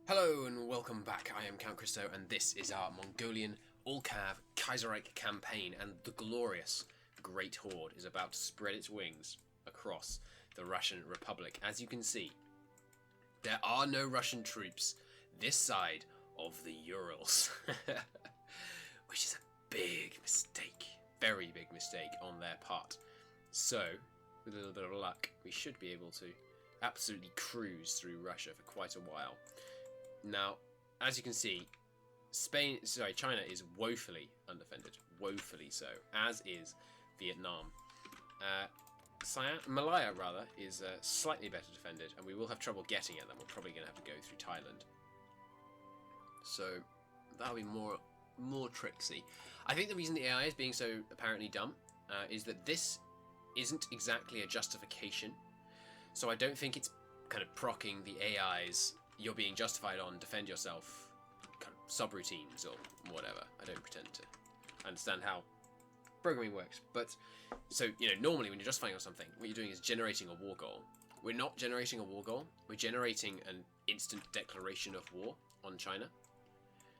Hello and welcome back, I am Count Christo and this is our Mongolian all-cav Kaiserreich campaign, and the glorious Great Horde is about to spread its wings across the Russian Republic. As you can see, there are no Russian troops this side of the Urals, which is a big mistake, very big mistake on their part. So, with a little bit of luck, we should be able to absolutely cruise through Russia for quite a while. Now, as you can see, China is woefully undefended, woefully so, as is Vietnam. Malaya, rather, is slightly better defended, and we will have trouble getting at them. We're probably going to have to go through Thailand. So, that'll be more tricksy. I think the reason the AI is being so apparently dumb is that this isn't exactly a justification. So I don't think it's kind of procking the AI's "you're being justified on, defend yourself" kind of subroutines or whatever. I don't pretend to understand how programming works. But, so, normally when you're justifying on something, what you're doing is generating a war goal. We're not generating a war goal. We're generating an instant declaration of war on China.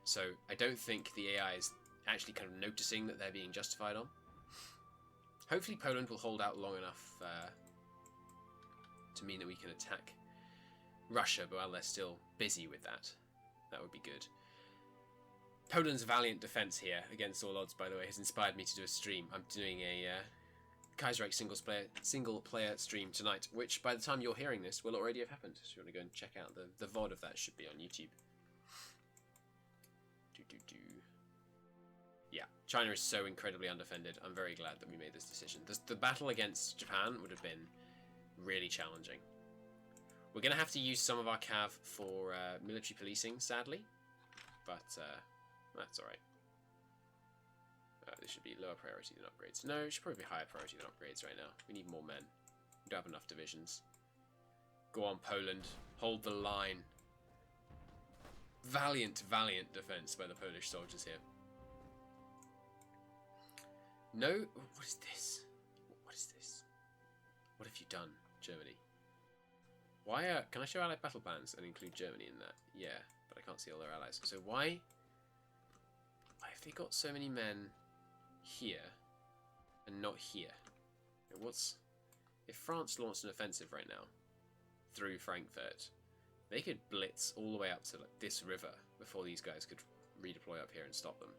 So I don't think the AI is actually kind of noticing that they're being justified on. Hopefully Poland will hold out long enough to mean that we can attack Russia, but while they're still busy with that, that would be good. Poland's valiant defense here, against all odds, by the way, has inspired me to do a stream. I'm doing a Kaiserreich single player stream tonight, which by the time you're hearing this will already have happened. So if you want to go and check out the VOD of that, should be on YouTube. Yeah, China is so incredibly undefended. I'm very glad that we made this decision. The battle against Japan would have been really challenging. We're going to have to use some of our cav for military policing, sadly, but that's alright. This should be lower priority than upgrades. No, it should probably be higher priority than upgrades right now. We need more men. We don't have enough divisions. Go on, Poland. Hold the line. Valiant, valiant defense by the Polish soldiers here. No, what is this? What is this? What have you done, Germany? Why can I show allied battle plans and include Germany in that? Yeah, but I can't see all their allies. So why have they got so many men here and not here? If France launched an offensive right now through Frankfurt, they could blitz all the way up to like this river before these guys could redeploy up here and stop them.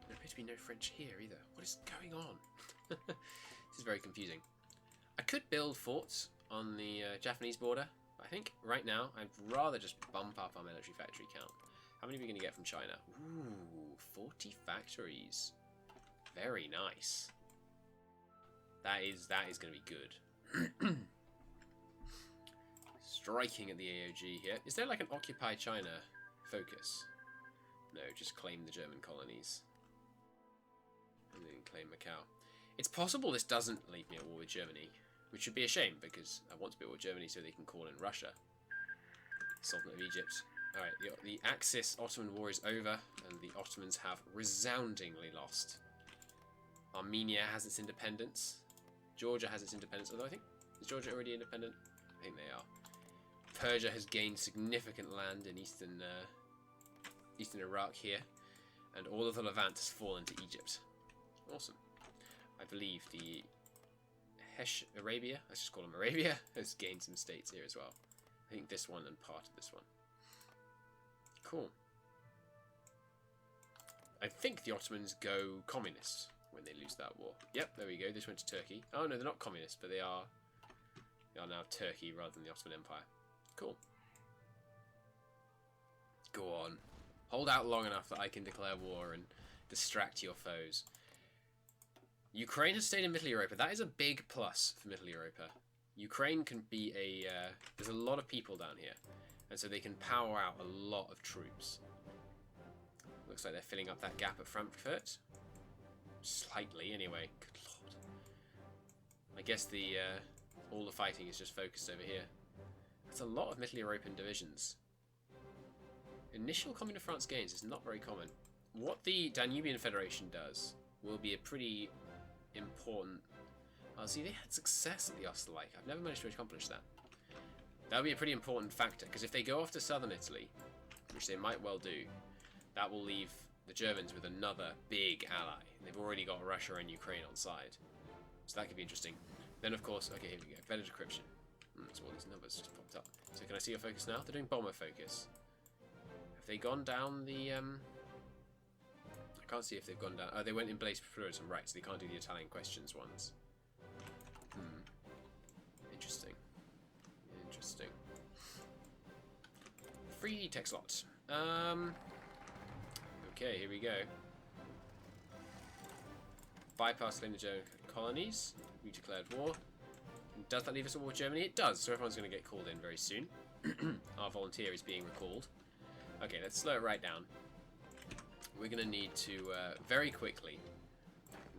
There appears to be no French here either. What is going on? This is very confusing. I could build forts on the Japanese border, but I think right now I'd rather just bump up our military factory count. How many are we going to get from China? Ooh, 40 factories. Very nice. That is going to be good. Striking at the AOG here. Is there like an Occupy China focus? No, just claim the German colonies. And then claim Macau. It's possible this doesn't leave me at war with Germany, which should be a shame, because I want to be at war with Germany so they can call in Russia. Sultanate of Egypt. Alright, the Axis-Ottoman war is over, and the Ottomans have resoundingly lost. Armenia has its independence. Georgia has its independence, although I think... Is Georgia already independent? I think they are. Persia has gained significant land in eastern Iraq here, and all of the Levant has fallen to Egypt. Awesome. I believe the Arabia, let's just call them Arabia, has gained some states here as well. I think this one and part of this one. Cool. I think the Ottomans go communist when they lose that war. Yep, there we go. This went to Turkey. Oh no, they're not communist, but they are now Turkey rather than the Ottoman Empire. Cool. Go on. Hold out long enough that I can declare war and distract your foes. Ukraine has stayed in Middle Europa. That is a big plus for Middle Europa. Ukraine can be there's a lot of people down here, and so they can power out a lot of troops. Looks like they're filling up that gap at Frankfurt. Slightly, anyway. Good lord. I guess all the fighting is just focused over here. That's a lot of Middle European divisions. Initial Communist France gains is not very common. What the Danubian Federation does will be a pretty important... Oh, see, they had success at the Osterreich. I've never managed to accomplish that. That would be a pretty important factor, because if they go off to southern Italy, which they might well do, that will leave the Germans with another big ally. They've already got Russia and Ukraine on side. So that could be interesting. Then, of course, okay, here we go. Better decryption. So all these numbers just popped up. So can I see your focus now? They're doing bomber focus. Have they gone down the... I can't see if they've gone down... Oh, they went in blaze pluralism, right, so they can't do the Italian questions ones. Interesting. Interesting. Free tech slot. Okay, here we go. Bypass the German colonies. We declared war. Does that leave us at war with Germany? It does, so everyone's going to get called in very soon. Our volunteer is being recalled. Okay, let's slow it right down. We're going to need to very quickly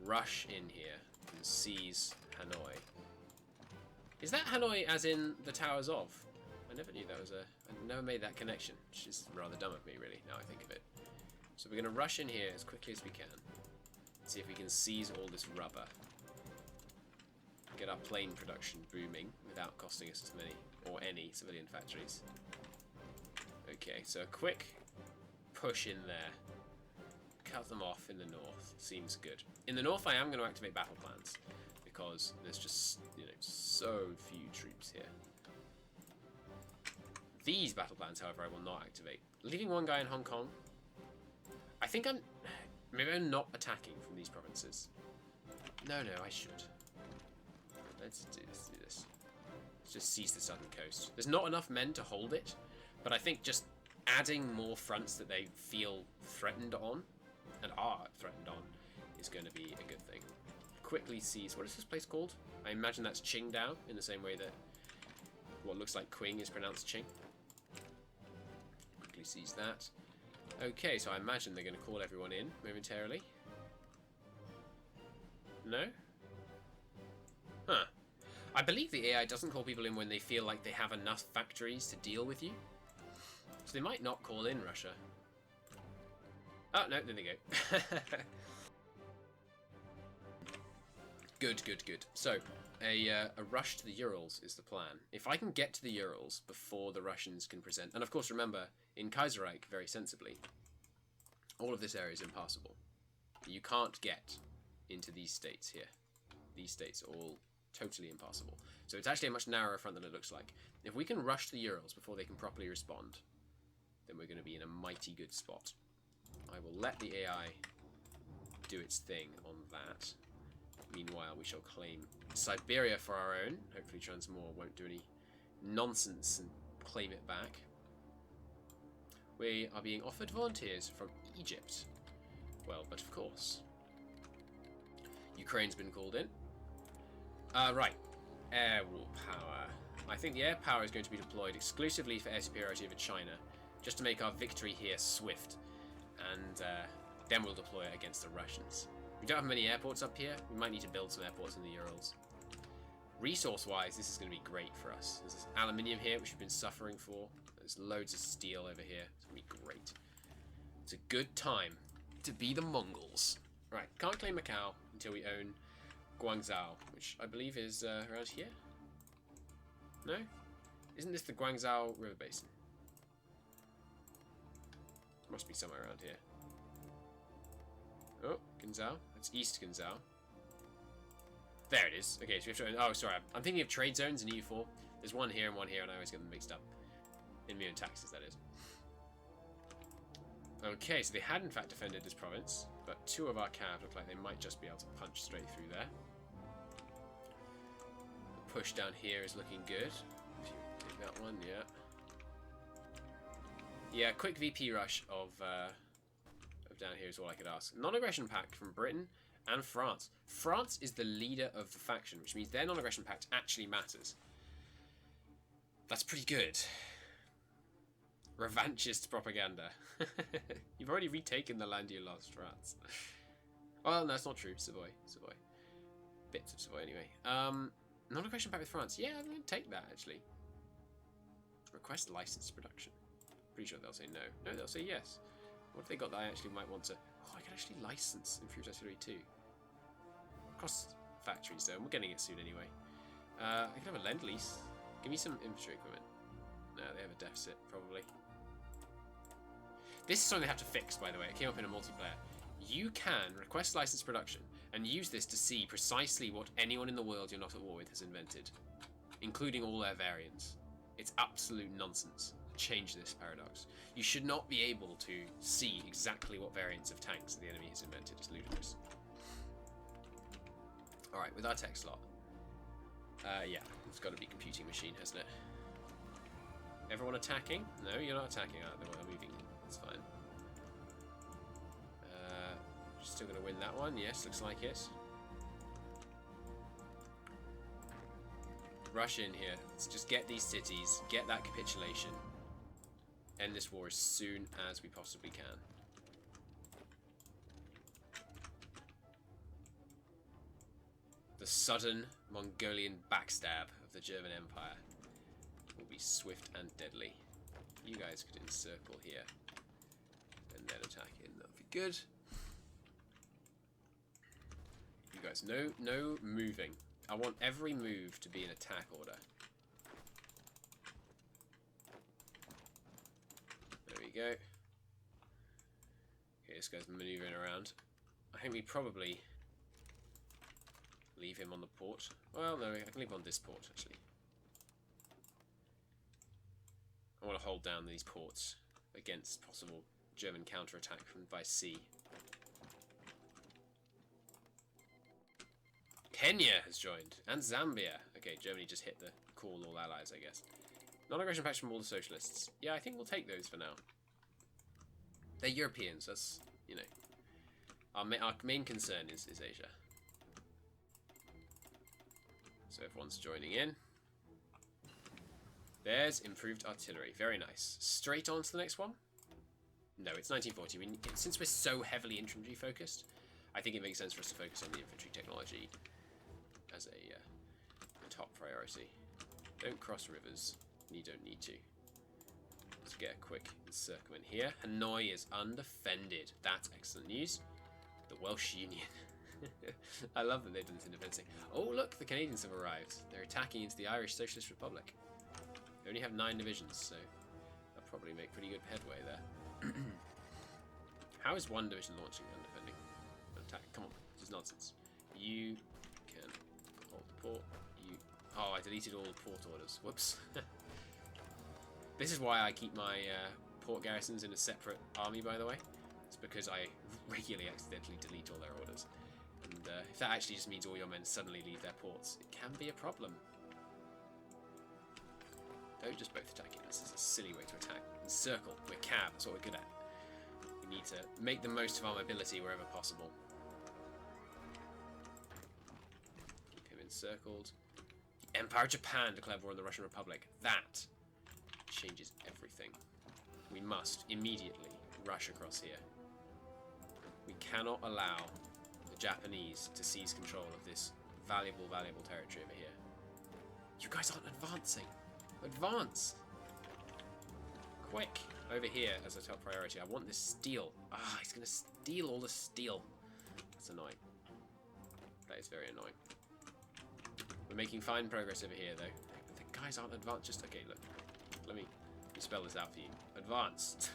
rush in here and seize Hanoi. Is that Hanoi as in the Towers of? I never knew that was a... I never made that connection, which is rather dumb of me, really, now I think of it. So we're going to rush in here as quickly as we can. See if we can seize all this rubber. Get our plane production booming without costing us as many, or any, civilian factories. Okay, so a quick push in there. Cut them off in the north. Seems good. In the north I am going to activate battle plans, because there's just, you know, so few troops here. These battle plans, however, I will not activate. Leaving one guy in Hong Kong. I think maybe I'm not attacking from these provinces. No, I should. Let's do this. Let's just seize the southern coast. There's not enough men to hold it, but I think just adding more fronts that they feel threatened on, and are threatened on, is going to be a good thing. Quickly seize... What is this place called? I imagine that's Qingdao, in the same way that what looks like Qing is pronounced Qing. Quickly seize that. Okay, so I imagine they're going to call everyone in momentarily. No? Huh. I believe the AI doesn't call people in when they feel like they have enough factories to deal with you. So they might not call in Russia. Oh, no, there they go. Good. So, a rush to the Urals is the plan. If I can get to the Urals before the Russians can present... And of course, remember, in Kaiserreich, very sensibly, all of this area is impassable. You can't get into these states here. These states are all totally impassable. So it's actually a much narrower front than it looks like. If we can rush the Urals before they can properly respond, then we're going to be in a mighty good spot. I will let the AI do its thing on that. Meanwhile, we shall claim Siberia for our own. Hopefully Transmore won't do any nonsense and claim it back. We are being offered volunteers from Egypt. Well, but of course. Ukraine's been called in. Right. Air war power. I think the air power is going to be deployed exclusively for air superiority over China, just to make our victory here swift. And then we'll deploy it against the Russians. We don't have many airports up here. We might need to build some airports in the Urals. Resource-wise, this is going to be great for us. There's this aluminium here, which we've been suffering for. There's loads of steel over here. It's going to be great. It's a good time to be the Mongols. Right, can't claim Macau until we own Guangzhou, which I believe is around here. No? Isn't this the Guangzhou River Basin? Must be somewhere around here. Oh, Guangzhou. That's East Guangzhou. There it is. Okay, so we have to... Oh, sorry. I'm thinking of trade zones in EU4. There's one here, and I always get them mixed up. In Immune taxes, that is. Okay, so they had in fact defended this province, but two of our cav look like they might just be able to punch straight through there. The push down here is looking good. If you take that one, yeah. Yeah, quick VP rush of down here is all I could ask. Non-aggression pact from Britain and France. France is the leader of the faction, which means their non-aggression pact actually matters. That's pretty good. Revanchist propaganda. You've already retaken the land you lost, France. Well, no, that's not true. Savoy. Bits of Savoy, anyway. Non-aggression pact with France. Yeah, I'm going to take that, actually. Request license production. Pretty sure they'll say no. No, they'll say yes. What if they got that I actually might want to... Oh, I can actually license Infused Artillery too. Across factories, though. And we're getting it soon anyway. I can have a lend-lease. Give me some infantry equipment. deficit, probably. This is something they have to fix, by the way. It came up in a multiplayer. You can request licensed production and use this to see precisely what anyone in the world you're not at war with has invented, including all their variants. It's absolute nonsense. Change this paradox. You should not be able to see exactly what variants of tanks the enemy has invented. It's ludicrous. Alright, with our tech slot. Yeah, it's got to be computing machine, hasn't it? Everyone attacking? No, you're not attacking. They're moving. That's fine. Still going to win that one. Yes, looks like it. Rush in here. Let's just get these cities, get that capitulation, end this war as soon as we possibly can. The sudden Mongolian backstab of the German Empire will be swift and deadly. You guys could encircle here and then attack in. That would be good. You guys, no moving. I want every move to be an attack order. There we go. Okay, this guy's maneuvering around. I think we probably leave him on the port. Well, no, I can leave him on this port, actually. I want to hold down these ports against possible German counterattack from by sea. Kenya has joined, and Zambia. Okay, Germany just hit the call all allies, I guess. Non-aggression patch from all the socialists. Yeah, I think we'll take those for now. They're Europeans, that's, you know. Our main concern is Asia. So everyone's joining in. There's improved artillery. Very nice. Straight on to the next one? No, it's 1940. Since we're so heavily infantry focused, I think it makes sense for us to focus on the infantry technology as a top priority. Don't cross rivers. You don't need to. Let's get a quick encirclement here. Hanoi is undefended. That's excellent news. The Welsh Union. I love that they've done this independence thing. Oh, look, the Canadians have arrived. They're attacking into the Irish Socialist Republic. They only have 9 divisions, so they'll probably make pretty good headway there. How is one division launching and defending? Attack. Come on, this is nonsense. You can hold the port. You. Oh, I deleted all the port orders. Whoops. This is why I keep my port garrisons in a separate army, by the way. It's because I regularly accidentally delete all their orders. And if that actually just means all your men suddenly leave their ports, it can be a problem. Don't just both attack it. This is a silly way to attack. Encircle. We're cab. That's what we're good at. We need to make the most of our mobility wherever possible. Keep him encircled. The Empire of Japan declared war on the Russian Republic. That changes everything. We must immediately rush across here. We cannot allow the Japanese to seize control of this valuable, valuable territory over here. You guys aren't advancing. Advance! Quick! Over here as a top priority. I want this steel. Ah, he's going to steal all the steel. That's annoying. That is very annoying. We're making fine progress over here, though. The guys aren't advanced. Just okay, look. Let me spell this out for you. Advance.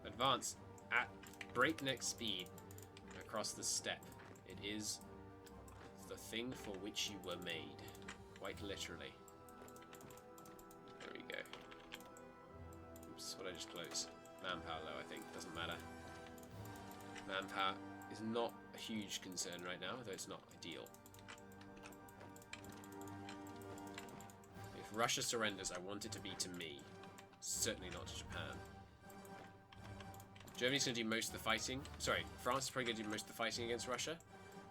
Advance at breakneck speed across the steppe. It is the thing for which you were made. Quite literally. There we go. Oops, what did I just close? Manpower low, I think. Doesn't matter. Manpower is not a huge concern right now, though it's not ideal. If Russia surrenders, I want it to be to me. Certainly not to Japan. Germany's going to do most of the fighting. Sorry, France is probably going to do most of the fighting against Russia.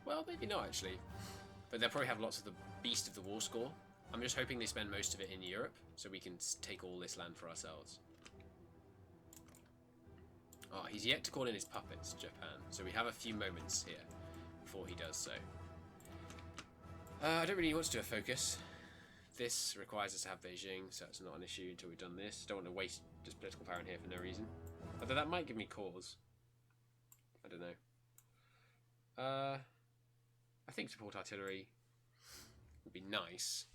Well, maybe not, actually. But they'll probably have lots of the beast of the war score. I'm just hoping they spend most of it in Europe, so we can take all this land for ourselves. Oh, he's yet to call in his puppets, Japan. So we have a few moments here before he does so. I don't really want to do a focus. This requires us to have Beijing, so it's not an issue until we've done this. Don't want to waste just political power in here for no reason. Although that might give me cause. I don't know. I think support artillery would be nice,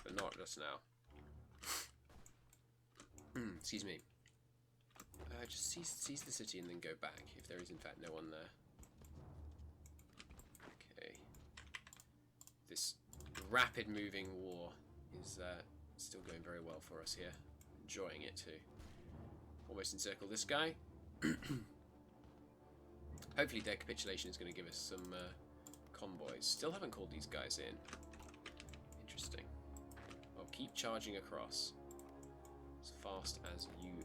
but not just now. Excuse me. Just seize the city and then go back, if there is in fact no one there. Okay. This rapid moving war is still going very well for us here. Enjoying it too. Almost encircle this guy. Hopefully their capitulation is going to give us some convoys. Still haven't called these guys in. Interesting. Well, keep charging across as fast as your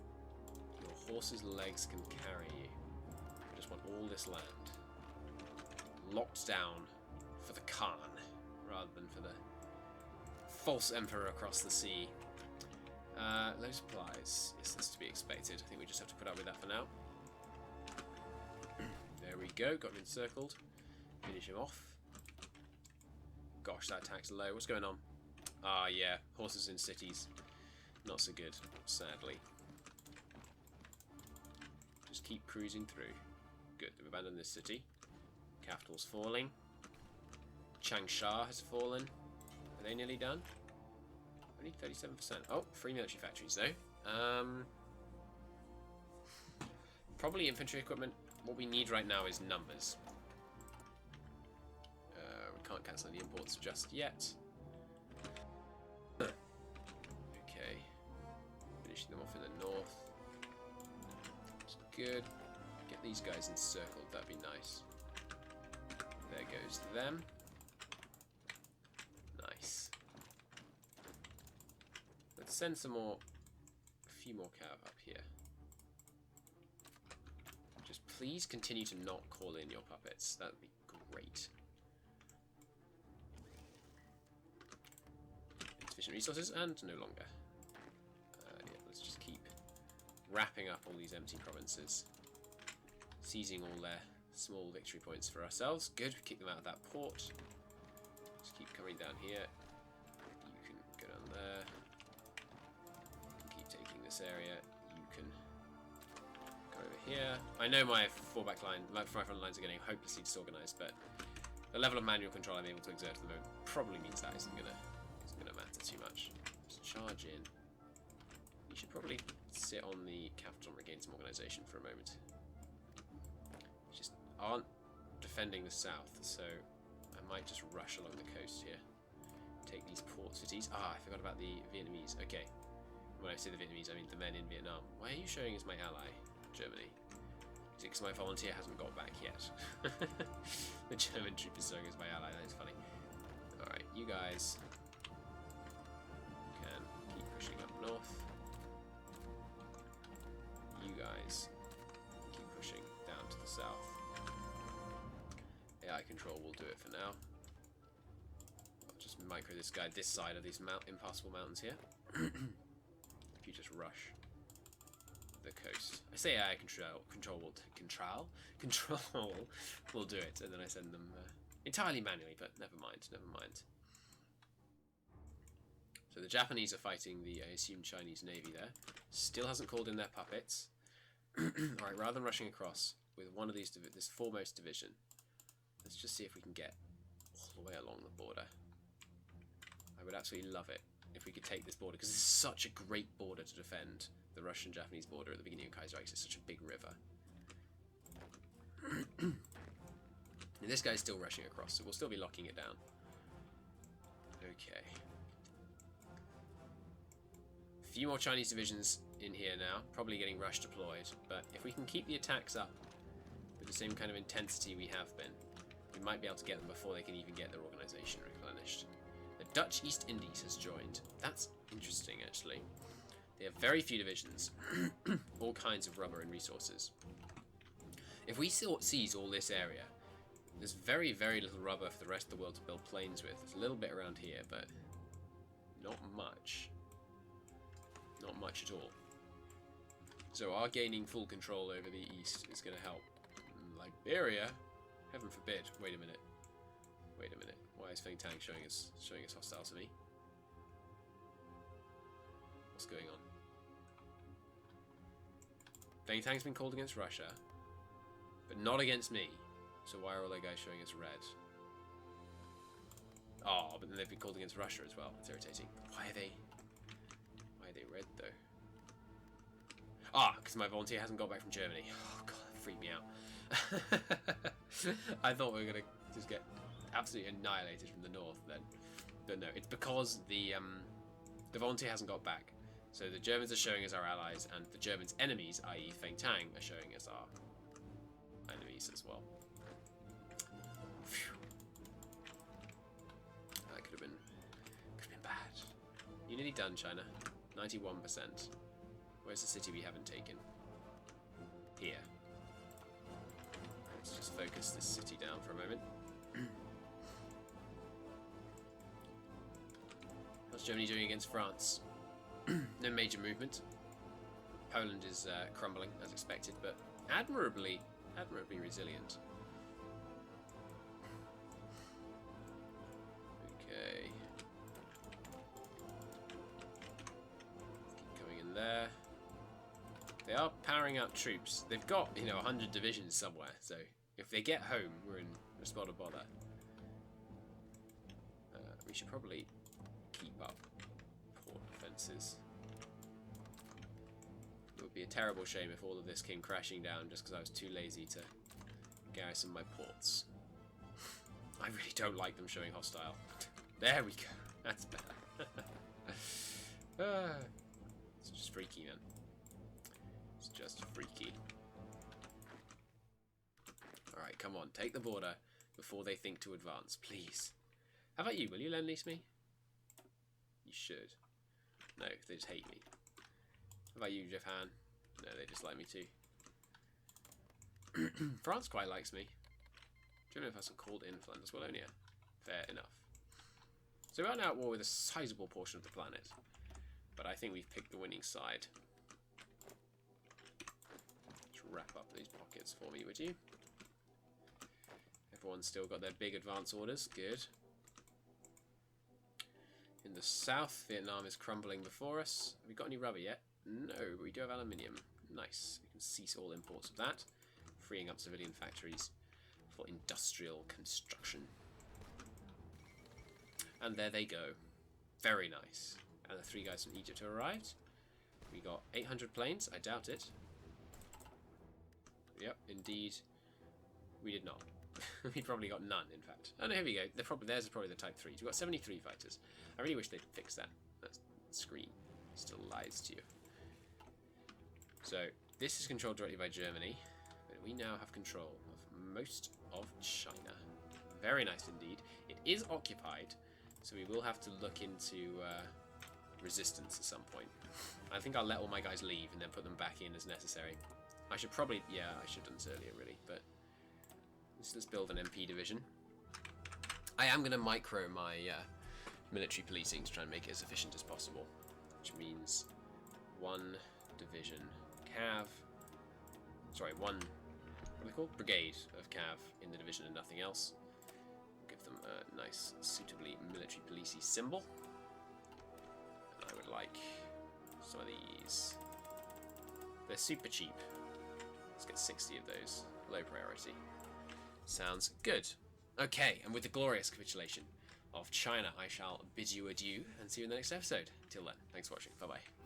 horse's legs can carry you. I just want all this land locked down for the Khan rather than for the false emperor across the sea. Low supplies. Yes, that's to be expected. I think we just have to put up with that for now. There we go. Got him encircled. Finish him off. Gosh, that attack's low. What's going on? Ah, yeah. Horses in cities. Not so good, sadly. Just keep cruising through. Good. They've abandoned this city. Capital's falling. Changsha has fallen. Are they nearly done? Only 37%. Oh, 3 military factories though. Probably infantry equipment. What we need right now is numbers. We can't cancel any imports just yet. Okay. Finishing them off in the north. That's good. Get these guys encircled, that'd be nice. There goes them. Nice. Let's send some more, a few more cav up here. Just please continue to not call in your puppets. That would be great. Insufficient resources, and no longer. Yeah, let's just keep wrapping up all these empty provinces. Seizing all their small victory points for ourselves. Good, kick them out of that port. Just keep coming down here. You can go down there. Keep taking this area. You can go over here. I know my fallback line, my front lines are getting hopelessly disorganized, but the level of manual control I'm able to exert at the moment probably means that isn't gonna matter too much. Just charge in. You should probably sit on the capital and regain some organization for a moment. Just aren't defending the south, so I might just rush along the coast here. Take these port cities. Ah, I forgot about the Vietnamese. Okay. When I say the Vietnamese, I mean the men in Vietnam. Why are you showing as my ally, Germany? Is it because my volunteer hasn't got back yet? The German troop is showing as my ally. That is funny. Alright, you guys can keep pushing up north. You guys keep pushing down to the south. AI control will do it for now. I'll just micro this guy this side of these impassable mountains here. If you just rush the coast. I say AI control will do it, and then I send them entirely manually, but never mind. So the Japanese are fighting the, I assume, Chinese Navy there. Still hasn't called in their puppets. Alright, rather than rushing across with one of these, this foremost division, let's just see if we can get all the way along the border. I would absolutely love it if we could take this border, because it's such a great border to defend. The Russian-Japanese border at the beginning of Kaiserreich is such a big river. And this guy's still rushing across, so we'll still be locking it down. Okay. A few more Chinese divisions in here now, probably getting rush deployed, but if we can keep the attacks up with the same kind of intensity we have been, we might be able to get them before they can even get their organization replenished. The Dutch East Indies has joined. That's interesting, actually. They have very few divisions, all kinds of rubber and resources. If we seize all this area, there's very, very little rubber for the rest of the world to build planes with. There's a little bit around here, but not much. Not much at all. So our gaining full control over the east is going to help. Liberia? Heaven forbid. Wait a minute. Why is Feng Tang showing us hostile to me? What's going on? Feng Tang's been called against Russia, but not against me. So why are all their guys showing us red? Oh, but then they've been called against Russia as well. It's irritating. Why are they red though? Ah, because my volunteer hasn't got back from Germany. Oh god, that freaked me out. I thought we were going to just get absolutely annihilated from the north then. But no, it's because the volunteer hasn't got back. So the Germans are showing as our allies, and the Germans' enemies, i.e. Feng Tang, are showing as our enemies as well. Phew. That could have been bad. You're nearly done, China. 91%. Where's the city we haven't taken? Here. Let's just focus this city down for a moment. What's Germany doing against France? No major movement. Poland is crumbling as expected, but admirably resilient. Okay. Keep going in there. They are powering up troops. They've got, 100 divisions somewhere, so if they get home, we're in a spot of bother. We should probably keep up port defences. It would be a terrible shame if all of this came crashing down just because I was too lazy to garrison my ports. I really don't like them showing hostile. There we go. That's better. It's just freaky, man. It's just freaky. Alright, come on. Take the border before they think to advance, please. How about you? Will you lend lease me? You should. No, they just hate me. How about you, Japan? No, they dislike me too. France quite likes me. Germany has some called in Flanders. Wallonia. Fair enough. So we are now at war with a sizable portion of the planet. But I think we've picked the winning side. Let's wrap up these pockets for me, would you? Everyone's still got their big advance orders. Good. In the south, Vietnam is crumbling before us. Have we got any rubber yet? No, but we do have aluminium. Nice. We can cease all imports of that, freeing up civilian factories for industrial construction. And there they go. Very nice. And the 3 guys from Egypt have arrived. We got 800 planes. I doubt it. Yep, indeed. We did not. We probably got none, in fact. Oh no, here we go. Theirs is probably the Type 3s. We've got 73 fighters. I really wish they'd fix that. That screen still lies to you. So, this is controlled directly by Germany. But we now have control of most of China. Very nice indeed. It is occupied, so we will have to look into resistance at some point. I think I'll let all my guys leave and then put them back in as necessary. I should probably... Yeah, I should have done this earlier, really, but... Let's build an MP division. I am going to micro my military policing to try and make it as efficient as possible, which means 1 division cav. Sorry, 1 what are they called? Brigade of cav in the division and nothing else. Give them a nice, suitably military policey symbol. And I would like some of these. They're super cheap. Let's get 60 of those. Low priority. Sounds good. Okay, and with the glorious capitulation of China, I shall bid you adieu and see you in the next episode. Till then, thanks for watching. Bye-bye.